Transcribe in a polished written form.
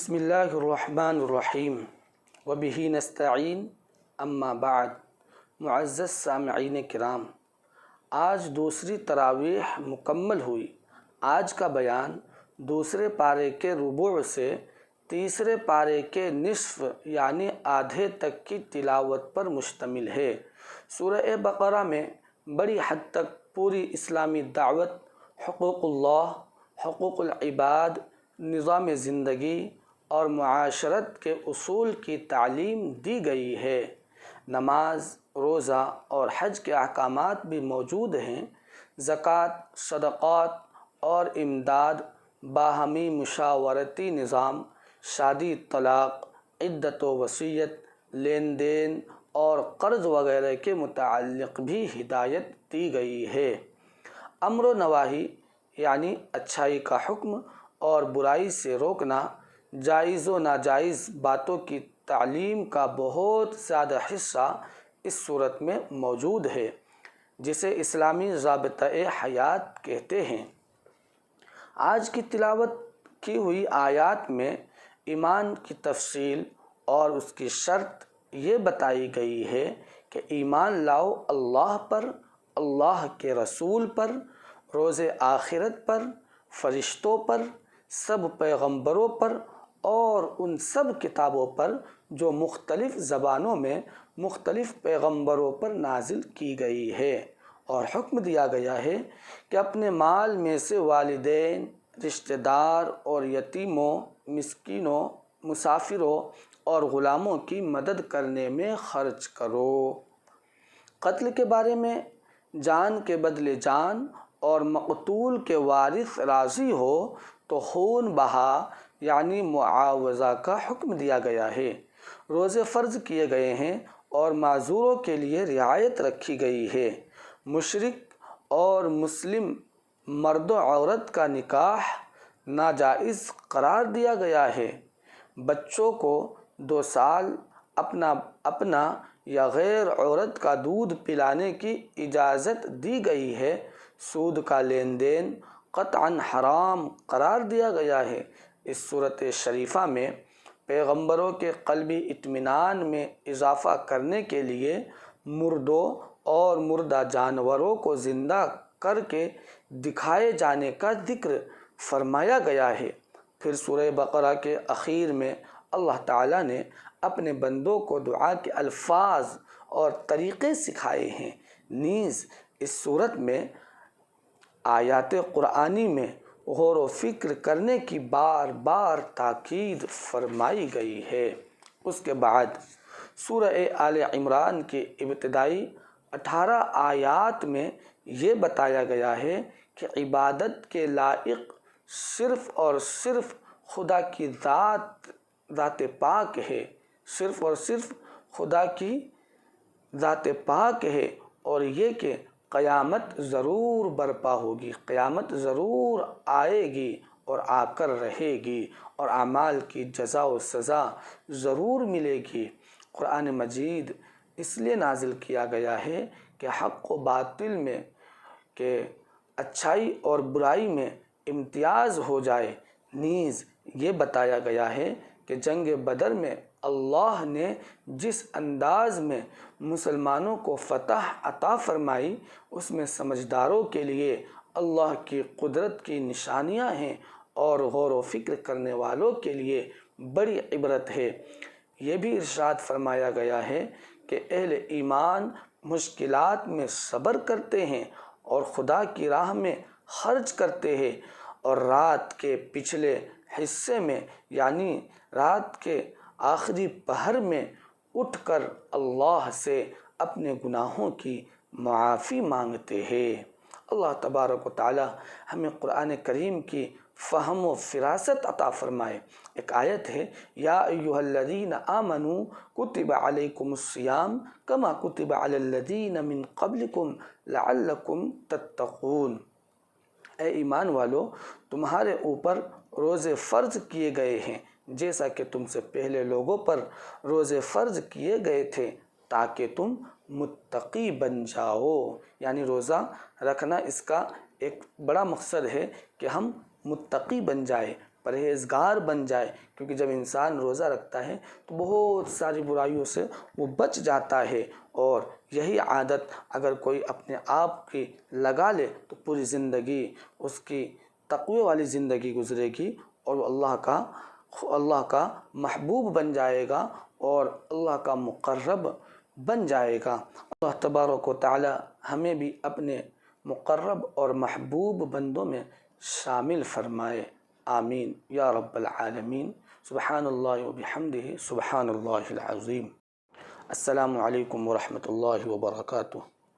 بسم اللہ الرحمن الرحیم وبہ نستعین اما بعد۔ معزز سامعین کرام، آج دوسری تراویح مکمل ہوئی۔ آج کا بیان دوسرے پارے کے ربوع سے تیسرے پارے کے نصف یعنی آدھے تک کی تلاوت پر مشتمل ہے۔ سورہ بقرہ میں بڑی حد تک پوری اسلامی دعوت، حقوق اللہ، حقوق العباد، نظام زندگی اور معاشرت کے اصول کی تعلیم دی گئی ہے۔ نماز، روزہ اور حج کے احکامات بھی موجود ہیں۔ زکوٰۃ، صدقات اور امداد، باہمی مشاورتی نظام، شادی، طلاق، عدت و وصیت، لین دین اور قرض وغیرہ کے متعلق بھی ہدایت دی گئی ہے۔ امر و نواہی یعنی اچھائی کا حکم اور برائی سے روکنا، جائز و ناجائز باتوں کی تعلیم کا بہت زیادہ حصہ اس صورت میں موجود ہے، جسے اسلامی ضابطۂ حیات کہتے ہیں۔ آج کی تلاوت کی ہوئی آیات میں ایمان کی تفصیل اور اس کی شرط یہ بتائی گئی ہے کہ ایمان لاؤ اللہ پر، اللہ کے رسول پر، روز آخرت پر، فرشتوں پر، سب پیغمبروں پر اور ان سب کتابوں پر جو مختلف زبانوں میں مختلف پیغمبروں پر نازل کی گئی ہے، اور حکم دیا گیا ہے کہ اپنے مال میں سے والدین، رشتہ دار اور یتیموں، مسکینوں، مسافروں اور غلاموں کی مدد کرنے میں خرچ کرو۔ قتل کے بارے میں جان کے بدلے جان اور مقتول کے وارث راضی ہو تو خون بہا یعنی معاوضہ کا حکم دیا گیا ہے۔ روزے فرض کیے گئے ہیں اور معذوروں کے لیے رعایت رکھی گئی ہے۔ مشرک اور مسلم مرد و عورت کا نکاح ناجائز قرار دیا گیا ہے۔ بچوں کو 2 سال اپنا یا غیر عورت کا دودھ پلانے کی اجازت دی گئی ہے۔ سود کا لین دین قطعاً حرام قرار دیا گیا ہے۔ اس صورت شریفہ میں پیغمبروں کے قلبی اطمینان میں اضافہ کرنے کے لیے مردوں اور مردہ جانوروں کو زندہ کر کے دکھائے جانے کا ذکر فرمایا گیا ہے۔ پھر سورہ بقرہ کے اخیر میں اللہ تعالیٰ نے اپنے بندوں کو دعا کے الفاظ اور طریقے سکھائے ہیں۔ نیز اس صورت میں آیات قرآنی میں غور و فکر کرنے کی بار بار تاکید فرمائی گئی ہے۔ اس کے بعد سورہ آل عمران کی ابتدائی 18 آیات میں یہ بتایا گیا ہے کہ عبادت کے لائق صرف اور صرف خدا کی ذات پاک ہے، صرف اور صرف خدا کی ذات پاک ہے، اور یہ کہ قیامت ضرور برپا ہوگی، قیامت ضرور آئے گی اور آ کر رہے گی، اور اعمال کی جزا و سزا ضرور ملے گی۔ قرآن مجید اس لیے نازل کیا گیا ہے کہ حق و باطل میں، کہ اچھائی اور برائی میں امتیاز ہو جائے۔ نیز یہ بتایا گیا ہے کہ جنگ بدر میں اللہ نے جس انداز میں مسلمانوں کو فتح عطا فرمائی، اس میں سمجھداروں کے لیے اللہ کی قدرت کی نشانیاں ہیں اور غور و فکر کرنے والوں کے لیے بڑی عبرت ہے۔ یہ بھی ارشاد فرمایا گیا ہے کہ اہل ایمان مشکلات میں صبر کرتے ہیں اور خدا کی راہ میں خرچ کرتے ہیں، اور رات کے پچھلے حصے میں یعنی رات کے آخری پہر میں اٹھ کر اللہ سے اپنے گناہوں کی معافی مانگتے ہیں۔ اللہ تبارک و تعالی ہمیں قرآن کریم کی فہم و فراست عطا فرمائے۔ ایک آیت ہے، یا ایھا الذین آمنوا کتب علیکم الصیام کما کتب علی الذین من قبلکم لعلکم تتقون۔ اے ایمان والو، تمہارے اوپر روزے فرض کیے گئے ہیں جیسا کہ تم سے پہلے لوگوں پر روزے فرض کیے گئے تھے تاکہ تم متقی بن جاؤ۔ یعنی روزہ رکھنا اس کا ایک بڑا مقصد ہے کہ ہم متقی بن جائیں، پرہیزگار بن جائے، کیونکہ جب انسان روزہ رکھتا ہے تو بہت ساری برائیوں سے وہ بچ جاتا ہے، اور یہی عادت اگر کوئی اپنے آپ کی لگا لے تو پوری زندگی اس کی تقوی والی زندگی گزرے گی، اور وہ اللہ کا محبوب بن جائے گا اور اللہ کا مقرب بن جائے گا۔ اللہ تبارک و تعالی ہمیں بھی اپنے مقرب اور محبوب بندوں میں شامل فرمائے، آمین یا رب العالمین۔ سبحان اللہ و بحمدہ، سبحان اللہ العظیم۔ السلام علیکم ورحمۃ اللہ وبرکاتہ۔